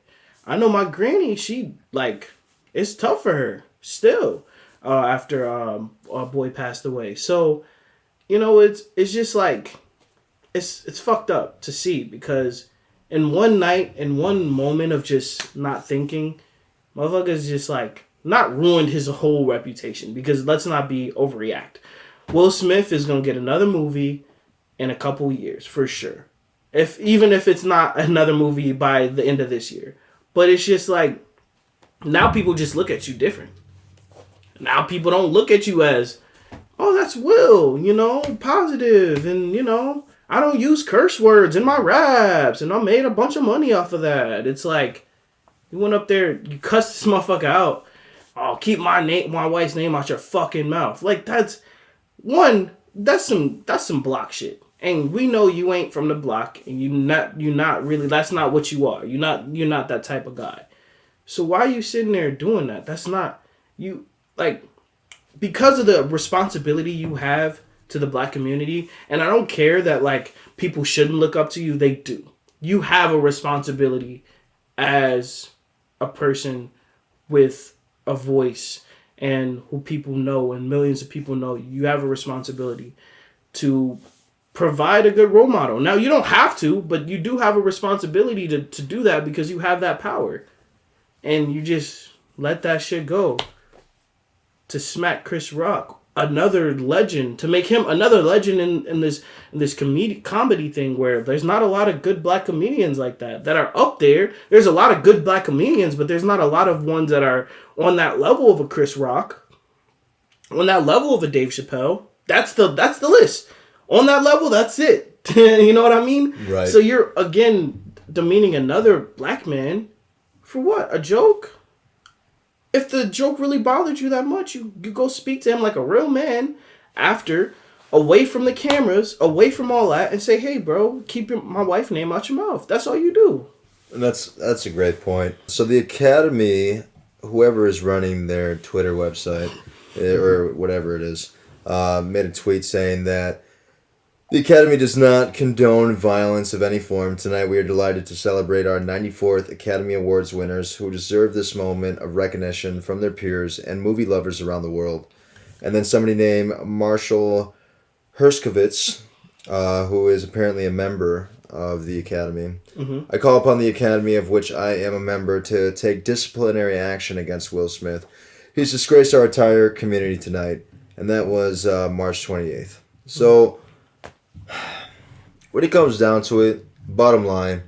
I know my granny, she, like, it's tough for her still. After a boy passed away. So, you know, it's just like, it's fucked up to see, because in one night, in one moment of just not thinking, motherfuckers just like not ruined his whole reputation, because let's not be overreact. Will Smith is going to get another movie in a couple years for sure. Even if it's not another movie by the end of this year. But it's just like, now people just look at you different. Now people don't look at you as, oh, that's Will, you know, positive, and, you know, I don't use curse words in my raps, and I made a bunch of money off of that. It's like, you went up there, you cussed this motherfucker out. Oh, keep my wife's name out your fucking mouth. Like, that's some block shit. And we know you ain't from the block, and you're not really, that's not what you are. You're not that type of guy. So why are you sitting there doing that? That's not you. Like, because of the responsibility you have to the black community, and I don't care that, like, people shouldn't look up to you, they do. You have a responsibility as a person with a voice and who people know and millions of people know. You have a responsibility to provide a good role model. Now, you don't have to, but you do have a responsibility to do that, because you have that power. And you just let that shit go. To smack Chris Rock, another legend, to make him another legend in this comedy thing, where there's not a lot of good black comedians like that are up there. There's a lot of good black comedians, but there's not a lot of ones that are on that level of a Chris Rock, on that level of a Dave Chappelle. That's the list. On that level, that's it. You know what I mean? Right. So you're again demeaning another black man for what? A joke? If the joke really bothered you that much, you go speak to him like a real man after, away from the cameras, away from all that, and say, hey, bro, keep my wife's name out your mouth. That's all you do. And that's a great point. So the Academy, whoever is running their Twitter website, or whatever it is, made a tweet saying that the Academy does not condone violence of any form. Tonight we are delighted to celebrate our 94th Academy Awards winners who deserve this moment of recognition from their peers and movie lovers around the world. And then somebody named Marshall Herskovitz, who is apparently a member of the Academy. Mm-hmm. I call upon the Academy, of which I am a member, to take disciplinary action against Will Smith. He's disgraced our entire community tonight. And that was March 28th. So when it comes down to it, bottom line,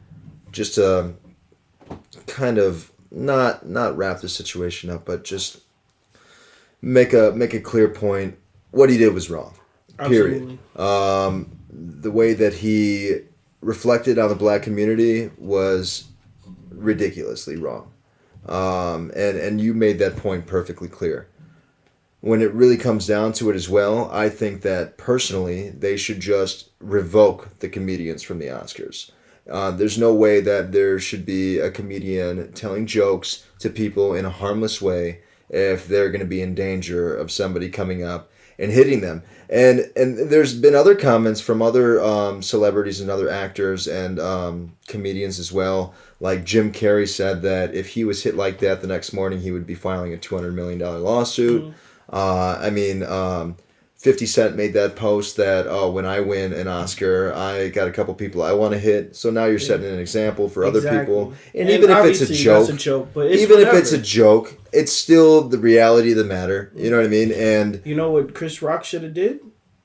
just to kind of not wrap the situation up, but just make a clear point. What he did was wrong. Period. Absolutely. The way that he reflected on the black community was ridiculously wrong. And you made that point perfectly clear. When it really comes down to it as well, I think that personally they should just revoke the comedians from the Oscars. There's no way that there should be a comedian telling jokes to people in a harmless way if they're going to be in danger of somebody coming up and hitting them. And there's been other comments from other celebrities and other actors and comedians as well. Like Jim Carrey said that if he was hit like that the next morning, he would be filing a $200 million lawsuit. 50 Cent made that post that, when I win an Oscar, I got a couple people I want to hit. So now you're setting an example for other people. And even if it's a joke, but it's even whatever. if it's a joke, it's still the reality of the matter. You know what I mean? And you know what Chris Rock should have did?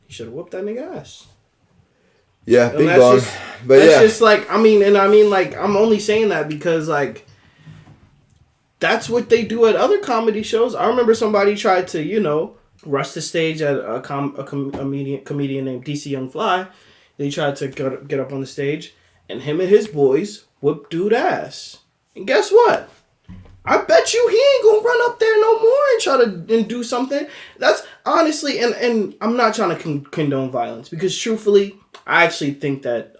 He should have whooped that nigga ass. yeah, And big that's bong. just- But That's yeah, just like, I'm only saying that because, like, that's what they do at other comedy shows. I remember somebody tried to, rush the stage at a comedian named DC Young Fly. They tried to get up on the stage, and him and his boys whooped dude ass. And guess what? I bet you he ain't gonna run up there no more and try to do something. That's honestly, and I'm not trying to condone violence, because truthfully, I actually think that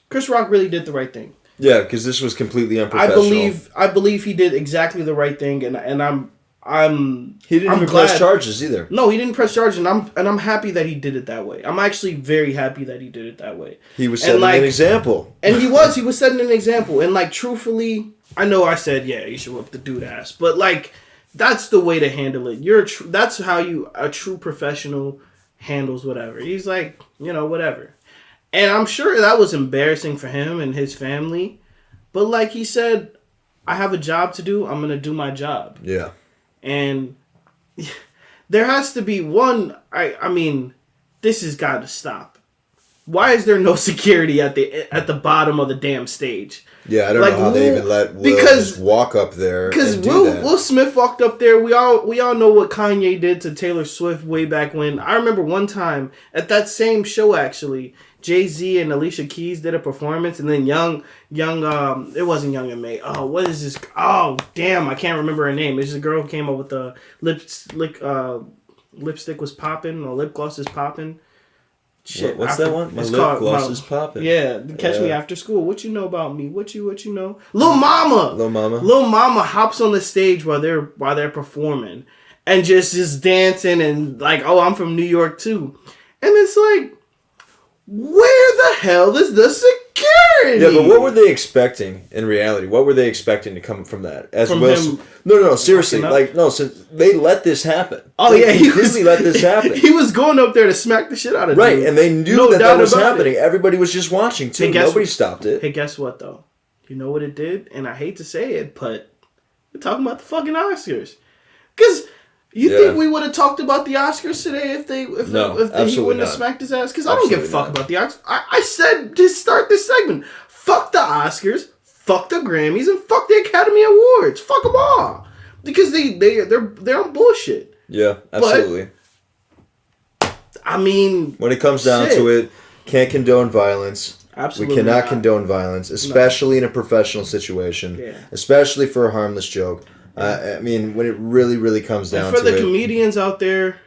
Chris Rock really did the right thing. yeah, because this was completely unprofessional. I believe he did exactly the right thing, and He didn't even press charges either. No, he didn't press charges, and I'm happy that he did it that way. I'm actually very happy that he did it that way. He was setting an example. And he was setting an example. And, like, truthfully, I know I said, yeah, you should whip the dude ass, but, like, that's the way to handle it. That's how a true professional handles whatever. He's like, whatever. And I'm sure that was embarrassing for him and his family, but like he said, I have a job to do. I'm gonna do my job. Yeah. And there has to be one. I mean, this has got to stop. Why is there no security at the bottom of the damn stage? Yeah, I don't know how they even let Will just walk up there. Because Will Smith walked up there. We all know what Kanye did to Taylor Swift way back when. I remember one time at that same show, actually, Jay-Z and Alicia Keys did a performance, and then it wasn't Young and May. Oh, what is this? Oh, damn, I can't remember her name. It's just a girl who came up with the lipstick was popping, or lip gloss is popping. Shit, what's that one? My lip gloss is popping. Yeah, catch me after school. What you know about me? What you know? Lil Mama. Lil Mama hops on the stage while they're performing, and just is dancing and like, oh, I'm from New York too, and it's like, where the hell is the security? Yeah, but what were they expecting in reality? What were they expecting to come from that? No, seriously. Since they let this happen. Oh, yeah. He completely let this happen. He was going up there to smack the shit out of right, dude. and they knew that was happening. Everybody was just watching, too. Nobody stopped it. Hey, guess what, though? You know what it did? And I hate to say it, but we're talking about the fucking Oscars. Because... You think we would have talked about the Oscars today if he wouldn't have smacked his ass? Because I don't give a fuck about the Oscars. I said to start this segment, fuck the Oscars, fuck the Grammys, and fuck the Academy Awards. Fuck them all. Because they're on bullshit. Yeah, absolutely. But, I mean... When it comes down to it, can't condone violence. Absolutely we cannot condone violence, especially in a professional situation, especially for a harmless joke. I mean, when it really, really comes down to it. For the comedians out there,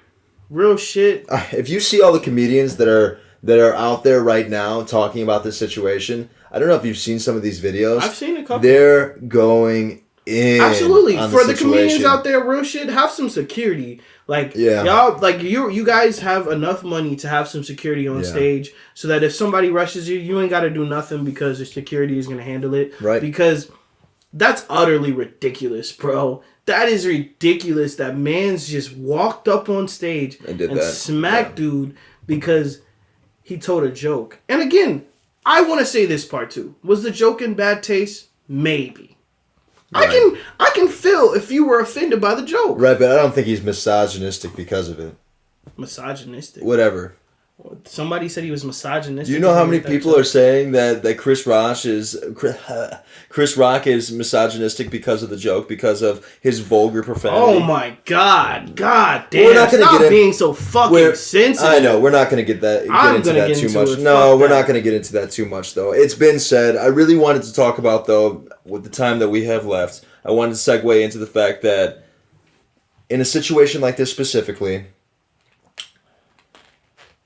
real shit. If you see all the comedians that are out there right now talking about this situation, I don't know if you've seen some of these videos. I've seen a couple. They're going in. Absolutely. For the situation. Comedians out there, real shit, have some security. Like, y'all, like, you guys have enough money to have some security on stage so that if somebody rushes you, you ain't got to do nothing because the security is going to handle it. Right. Because... that's utterly ridiculous, bro. That is ridiculous. That man's just walked up on stage and smacked dude because he told a joke. And again, I want to say this part too. Was the joke in bad taste? Maybe. Right. I can feel if you were offended by the joke. Right, but I don't think he's misogynistic because of it. Misogynistic? Whatever. Somebody said he was misogynistic. Do you know how many people are saying that Chris Rock is misogynistic because of the joke, because of his vulgar profanity? Oh my God damn! We're not gonna stop being so fucking sensitive. I know we're not gonna get into that too much. No, we're not gonna get into that too much though. It's been said. I really wanted to talk about though, with the time that we have left, I wanted to segue into the fact that in a situation like this specifically,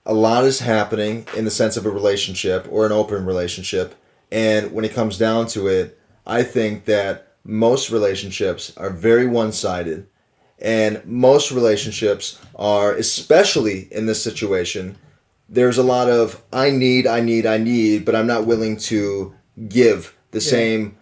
a lot is happening in the sense of a relationship or an open relationship. And when it comes down to it, I think that most relationships are very one-sided. And most relationships are, especially in this situation, there's a lot of I need, but I'm not willing to give the same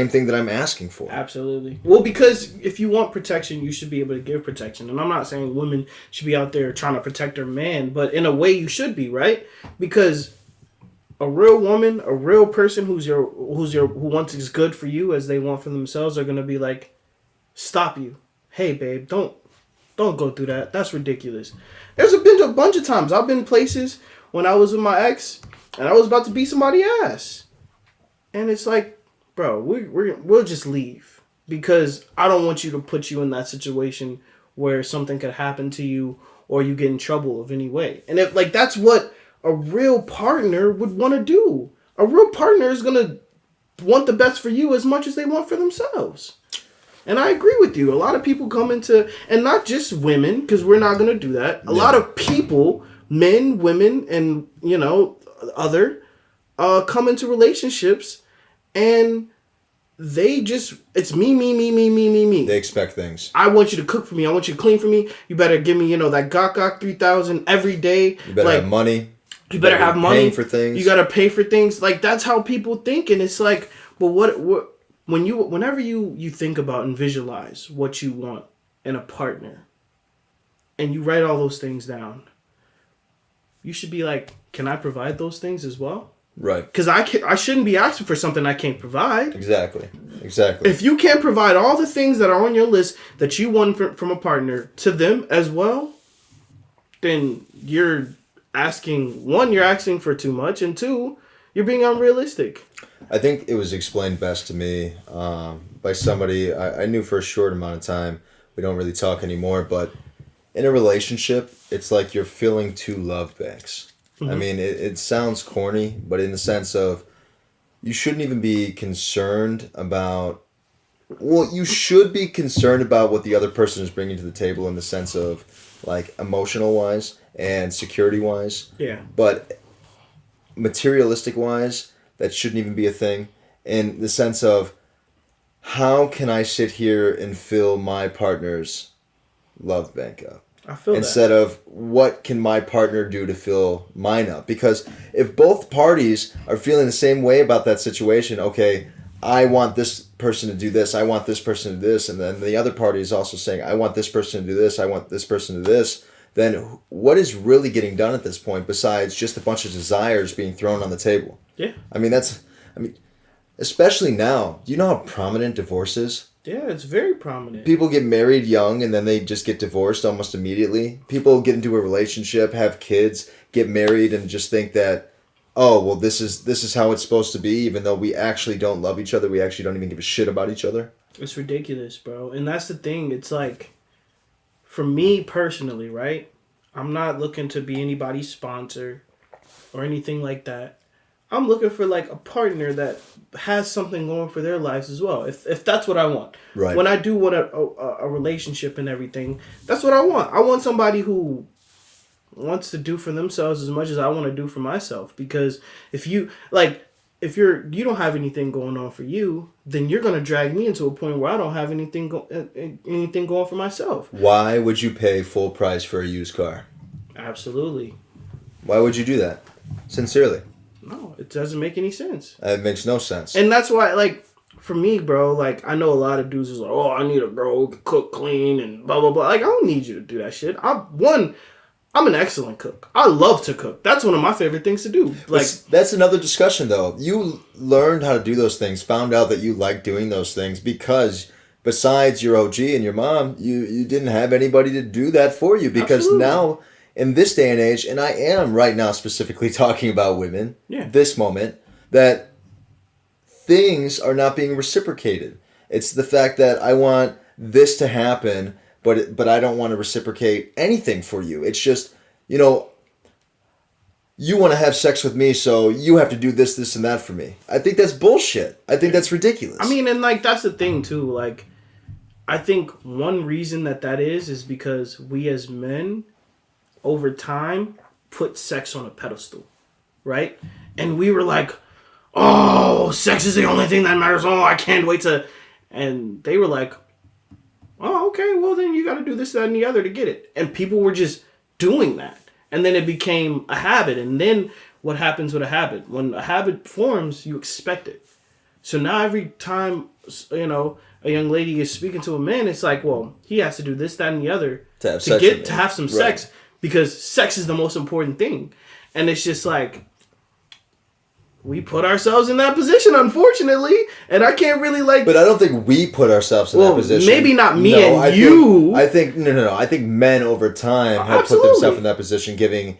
thing that I'm asking for. Absolutely. Well, because if you want protection, you should be able to give protection. And I'm not saying women should be out there trying to protect their man, but in a way you should be, right? Because a real woman, a real person who wants as good for you as they want for themselves are gonna be like, stop you. Hey babe, don't go through that. That's ridiculous. There's been a bunch of times I've been places when I was with my ex and I was about to beat somebody's ass. And it's like, bro, we'll just leave because I don't want you to put you in that situation where something could happen to you or you get in trouble of any way. And if that's what a real partner would want to do. A real partner is going to want the best for you as much as they want for themselves. And I agree with you. A lot of people come into, and not just women, because we're not going to do that. A lot of people, men, women, and, other, come into relationships and they just, it's me. They expect things. I want you to cook for me. I want you to clean for me. You better give me, that Gok 3000 every day. You better have money. You better have money. Paying for things. You got to pay for things. That's how people think. And it's like, but whenever you think about and visualize what you want in a partner and you write all those things down, you should be like, can I provide those things as well? Right. Because I shouldn't be asking for something I can't provide. Exactly. If you can't provide all the things that are on your list that you want from a partner to them as well, then you're asking for too much, and two, you're being unrealistic. I think it was explained best to me by somebody I knew for a short amount of time. We don't really talk anymore, but in a relationship, it's like you're filling two love banks. I mean, it sounds corny, but in the sense of you shouldn't even be concerned about... Well, you should be concerned about what the other person is bringing to the table in the sense of, emotional-wise and security-wise. Yeah. But materialistic-wise, that shouldn't even be a thing. In the sense of, how can I sit here and fill my partner's love bank up? I feel Instead of, what can my partner do to fill mine up? Because if both parties are feeling the same way about that situation, okay, I want this person to do this, I want this person to do this, and then the other party is also saying, I want this person to do this, I want this person to do this, then what is really getting done at this point besides just a bunch of desires being thrown on the table? Yeah. I mean, especially now, do you know how prominent divorce is? Yeah, it's very prominent. People get married young and then they just get divorced almost immediately. People get into a relationship, have kids, get married, and just think that, oh, well, this is how it's supposed to be, even though we actually don't love each other. We actually don't even give a shit about each other. It's ridiculous, bro. And that's the thing. It's like, for me personally, right? I'm not looking to be anybody's sponsor or anything like that. I'm looking for a partner that has something going for their lives as well. If that's what I want. Right. When I do want a relationship and everything, that's what I want. I want somebody who wants to do for themselves as much as I want to do for myself. Because if you don't have anything going on for you, then you're gonna drag me into a point where I don't have anything going for myself. Why would you pay full price for a used car? Absolutely. Why would you do that? Sincerely. No, it doesn't make any sense. It makes no sense. And that's why, for me, bro, I know a lot of dudes is like, oh, I need a girl who can cook, clean, and blah, blah, blah. I don't need you to do that shit. I'm an excellent cook. I love to cook. That's one of my favorite things to do. That's another discussion, though. You learned how to do those things, found out that you like doing those things because besides your OG and your mom, you didn't have anybody to do that for you. Because Absolutely. Now in this day and age, and I am right now specifically talking about women, Yeah. this moment, that things are not being reciprocated. It's the fact that I want this to happen, but I don't want to reciprocate anything for you. It's just, you know, you want to have sex with me, so you have to do this, this, and that for me. I think that's bullshit. I think that's ridiculous. I mean, and like that's the thing too. Like, I think one reason that is because we as men, over time, put sex on a pedestal, right? And we were like, "Oh, sex is the only thing that matters. Oh, I can't wait to," and they were like, "Oh, okay. Well, then you got to do this, that, and the other to get it." And people were just doing that. And then it became a habit. And then what happens with a habit? When a habit forms, you expect it. So now every time, you know, a young lady is speaking to a man, it's like, well, he has to do this, that, and the other to have some sex, because sex is the most important thing. And it's just like, we put ourselves in that position, unfortunately, and I can't really like. But I don't think we put ourselves in that position. Maybe not me and you. I think no. I think men over time have put themselves in that position, giving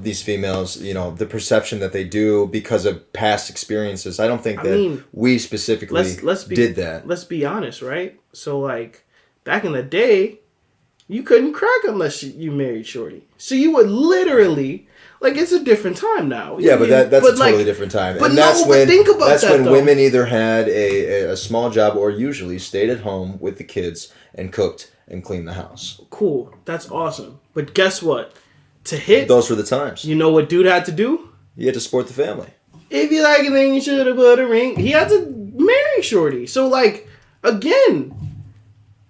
these females, you know, the perception that they do because of past experiences. I don't think that we specifically did that. Let's be honest, right? So like back in the day, you couldn't crack unless you married shorty. So you would literally. Like, it's a different time now. Yeah, but that's a totally different time. But and that's when, think about that's that, when women either had a small job or usually stayed at home with the kids and cooked and cleaned the house. Cool. That's awesome. But guess what? To hit... Those were the times. You know what dude had to do? He had to support the family. If you like it, then you should have put a ring. He had to marry shorty. So, like, again,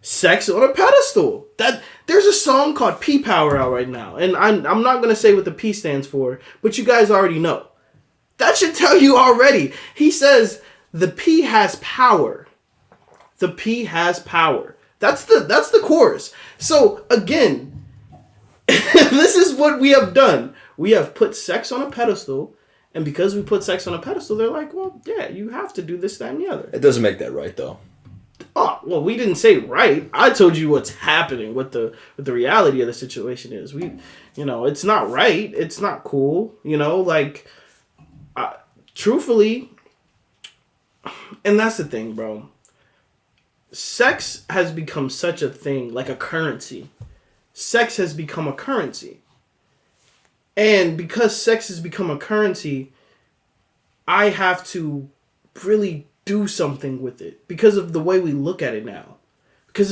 sex on a pedestal. There's a song called P Power out right now, and I'm not gonna say what the P stands for, but you guys already know. That should tell you already. He says the P has power. The P has power. That's the chorus. So again, this is what we have done. We have put sex on a pedestal, and because we put sex on a pedestal, they're like, well, yeah, you have to do this, that, and the other. It doesn't make that right, though. Oh, well, we didn't say right. I told you what's happening, what the reality of the situation is. It's not right. It's not cool. Like, truthfully, and that's the thing, bro. Sex has become such a thing, like a currency. Sex has become a currency. And because sex has become a currency, I have to really do something with it because of the way we look at it now. Because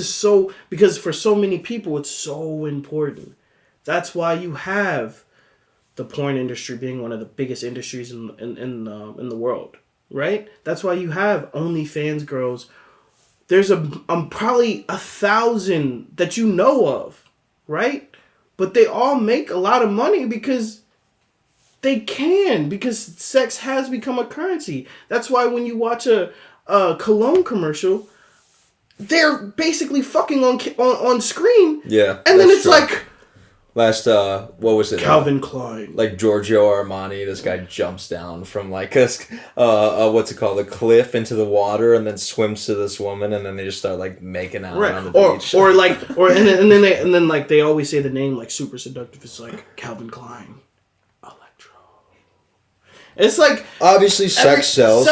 for so many people it's so important. That's why you have the porn industry being one of the biggest industries in the world, right? That's why you have OnlyFans girls. There's probably 1,000 that you know of, right? But they all make a lot of money because they can, because sex has become a currency. That's why when you watch a cologne commercial, they're basically fucking on screen. Yeah, and then it's true. Like last what was it? Calvin Klein. Like Giorgio Armani, this guy jumps down from like a cliff into the water and then swims to this woman and then they just start like making out on the beach. And then they always say the name like super seductive. It's like Calvin Klein. It's like obviously sex sells.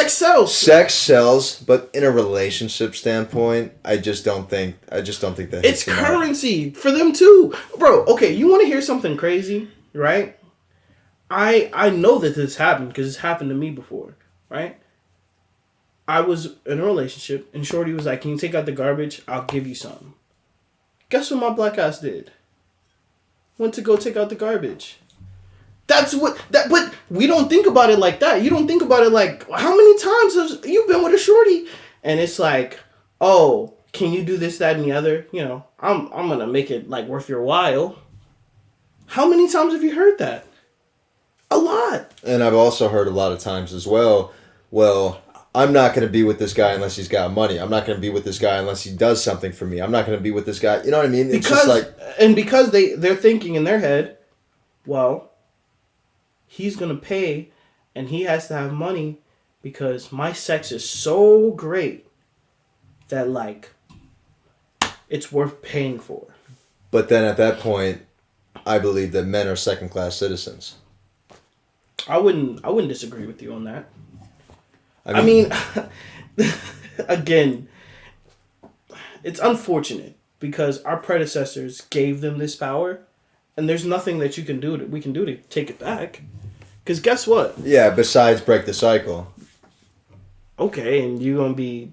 Sex sells, but in a relationship standpoint, I just don't think that it's currency for them too, bro. Okay, you want to hear something crazy, right? I know that this happened because it's happened to me before, right? I was in a relationship and shorty was like, "Can you take out the garbage? I'll give you some." Guess what my black ass did? Went to go take out the garbage. But we don't think about it like that. You don't think about it like, how many times have you been with a shorty? And it's like, oh, can you do this, that, and the other? I'm going to make it like worth your while. How many times have you heard that? A lot. And I've also heard a lot of times as well, I'm not going to be with this guy unless he's got money. I'm not going to be with this guy unless he does something for me. I'm not going to be with this guy. You know what I mean? It's just like... And because they're thinking in their head, well... he's going to pay and he has to have money because my sex is so great that, like, it's worth paying for. But then at that point, I believe that men are second-class citizens. I wouldn't disagree with you on that. I mean again, it's unfortunate because our predecessors gave them this power, and there's nothing that we can do to take it back. Because guess what? Yeah, besides break the cycle. Okay, and you're gonna be,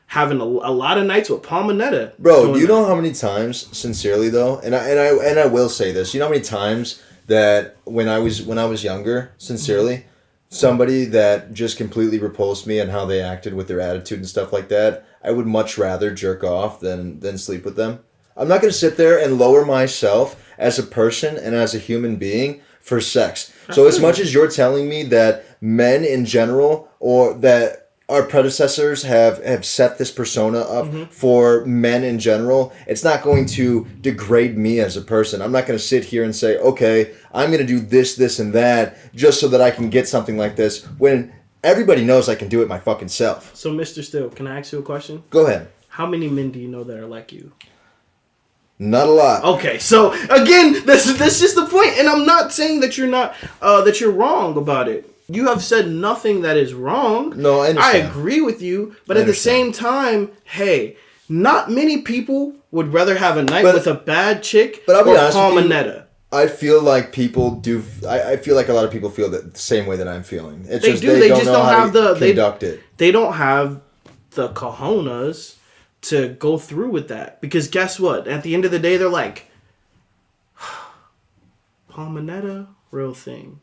having a lot of nights with Palmanetta. Bro, do you know how many times, sincerely though, and I will say this, you know how many times that when I was younger, sincerely, somebody that just completely repulsed me and how they acted with their attitude and stuff like that, I would much rather jerk off than sleep with them. I'm not going to sit there and lower myself as a person and as a human being for sex. So as much as you're telling me that men in general, or that our predecessors have set this persona up for men in general, it's not going to degrade me as a person. I'm not going to sit here and say, okay, I'm going to do this, this, and that just so that I can get something like this when everybody knows I can do it my fucking self. So, Mr. Still, can I ask you a question? Go ahead. How many men do you know that are like you? Not a lot. Okay, so again, that's just the point, and I'm not saying that you're not that you're wrong about it. You have said nothing that is wrong. No, I understand. I agree with you, but at the same time, hey, not many people would rather have a night with a bad chick or Palmanetta. I feel like people do. I feel like a lot of people feel the same way that I'm feeling. It's They just do. they just don't have the conduct it. They don't have the cojones to go through with that, because guess what? At the end of the day, they're like, Palmanetta, real thing.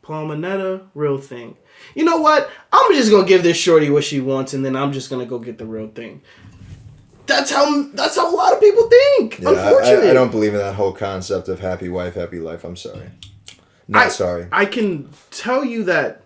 Palmanetta, real thing. You know what? I'm just gonna give this shorty what she wants, and then I'm just gonna go get the real thing. That's how a lot of people think. Yeah, unfortunately, I don't believe in that whole concept of happy wife, happy life. I'm sorry. Sorry. I can tell you that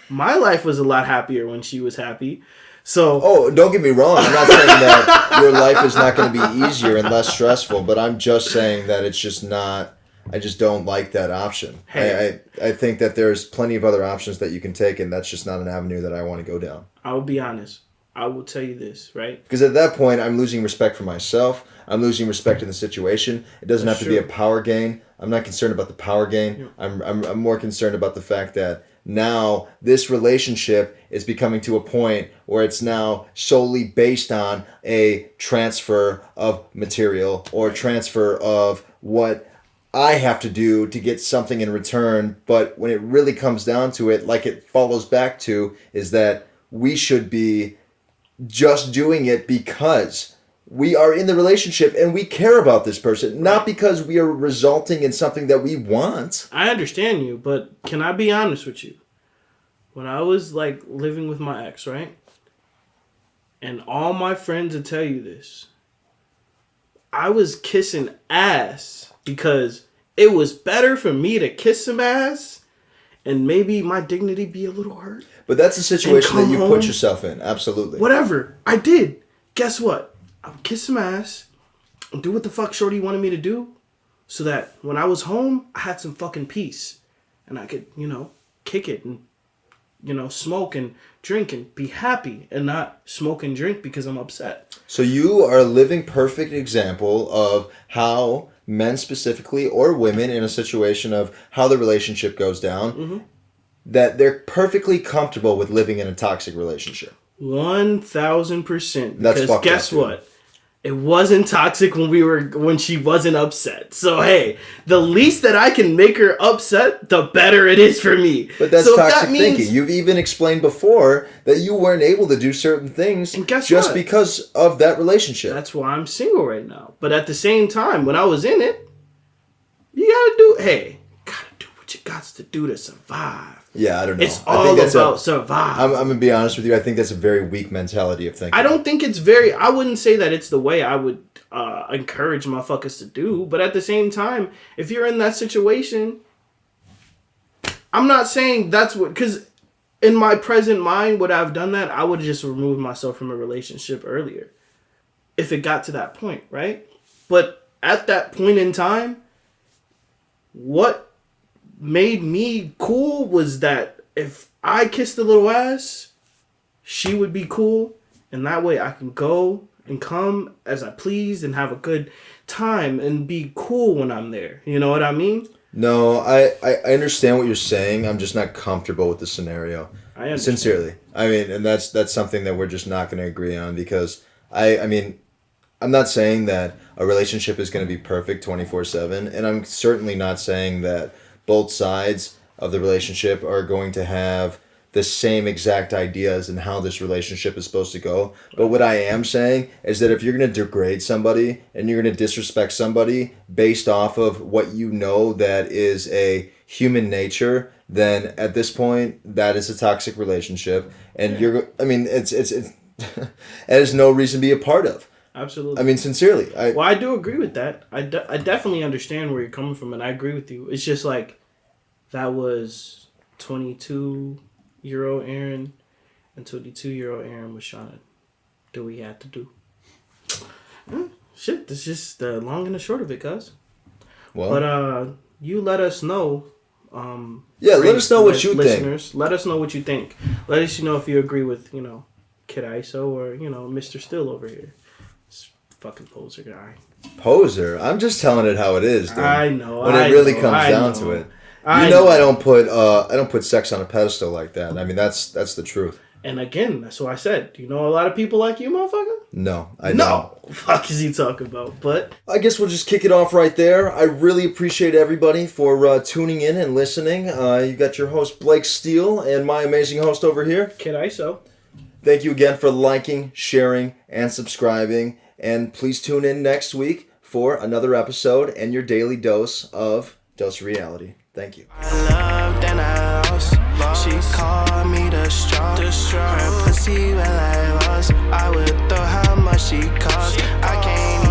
my life was a lot happier when she was happy. So, don't get me wrong. I'm not saying that your life is not going to be easier and less stressful, but I'm just saying that it's just not. I just don't like that option. Hey, I think that there's plenty of other options that you can take, and that's just not an avenue that I want to go down. I will be honest. I will tell you this, right? Because at that point, I'm losing respect for myself. I'm losing respect in the situation. It doesn't have to be a power gain. I'm not concerned about the power gain. Yeah. I'm more concerned about the fact that now this relationship is becoming to a point where it's now solely based on a transfer of material or transfer of what I have to do to get something in return. But when it really comes down to it, like it follows back to, is that we should be just doing it because we are in the relationship and we care about this person, not because we are resulting in something that we want. I understand you, but can I be honest with you? When I was living with my ex, right? And all my friends will tell you this. I was kissing ass because it was better for me to kiss some ass and maybe my dignity be a little hurt. But that's a situation that you put yourself in. Absolutely. Whatever. I did. Guess what? I would kiss some ass and do what the fuck shorty wanted me to do so that when I was home, I had some fucking peace. And I could, kick it and, smoke and drink and be happy and not smoke and drink because I'm upset. So you are a living perfect example of how men specifically or women in a situation of how the relationship goes down, that they're perfectly comfortable with living in a toxic relationship. 1,000%. That's because guess what? It wasn't toxic when she wasn't upset. So hey, the least that I can make her upset, the better it is for me. But that's toxic thinking. You've even explained before that you weren't able to do certain things just because of that relationship. That's why I'm single right now. But at the same time, when I was in it, gotta do what you got to do to survive. Yeah, I don't know. It's all about survive. I'm going to be honest with you. I think that's a very weak mentality of thinking. I don't think it's I wouldn't say that it's the way I would encourage motherfuckers to do. But at the same time, if you're in that situation, I'm not saying that's what... Because in my present mind, would I have done that? I would have just removed myself from a relationship earlier. If it got to that point, right? But at that point in time, what made me cool was that if I kissed a little ass, she would be cool, and that way I can go and come as I please and have a good time and be cool when I'm there. You know what I mean? No, I understand what you're saying. I'm just not comfortable with the scenario. I understand. Sincerely. I mean, and that's something that we're just not going to agree on because I mean, I'm not saying that a relationship is going to be perfect 24/7, and I'm certainly not saying that both sides of the relationship are going to have the same exact ideas and how this relationship is supposed to go. But what I am saying is that if you're going to degrade somebody and you're going to disrespect somebody based off of what you know that is a human nature, then at this point that is a toxic relationship, and it's there's no reason to be a part of. Absolutely. I mean, sincerely. I do agree with that. I definitely understand where you're coming from, and I agree with you. It's just like that was 22-year-old Aaron and 22-year-old Aaron was trying to do what he had to do. Shit, that's just the long and the short of it, cuz. Well, but you let us know. Let us know what you listeners, think. Let us know what you think. Let us know if you agree with, Kid ISO or, Mr. Still over here. This fucking poser guy. Poser? I'm just telling it how it is, dude. I know. When it really comes down to it. I don't put sex on a pedestal like that. I mean, that's the truth. And again, that's what I said. Do you know a lot of people like you, motherfucker? No, I don't. No. Fuck is he talking about? But I guess we'll just kick it off right there. I really appreciate everybody for tuning in and listening. You got your host, Blake Steele, and my amazing host over here, Kid ISO. Thank you again for liking, sharing, and subscribing. And please tune in next week for another episode and your daily dose of Reality. Thank you. I loved and I lost. She called me the strong. Her pussy well I was. I would throw how much she cost. I can't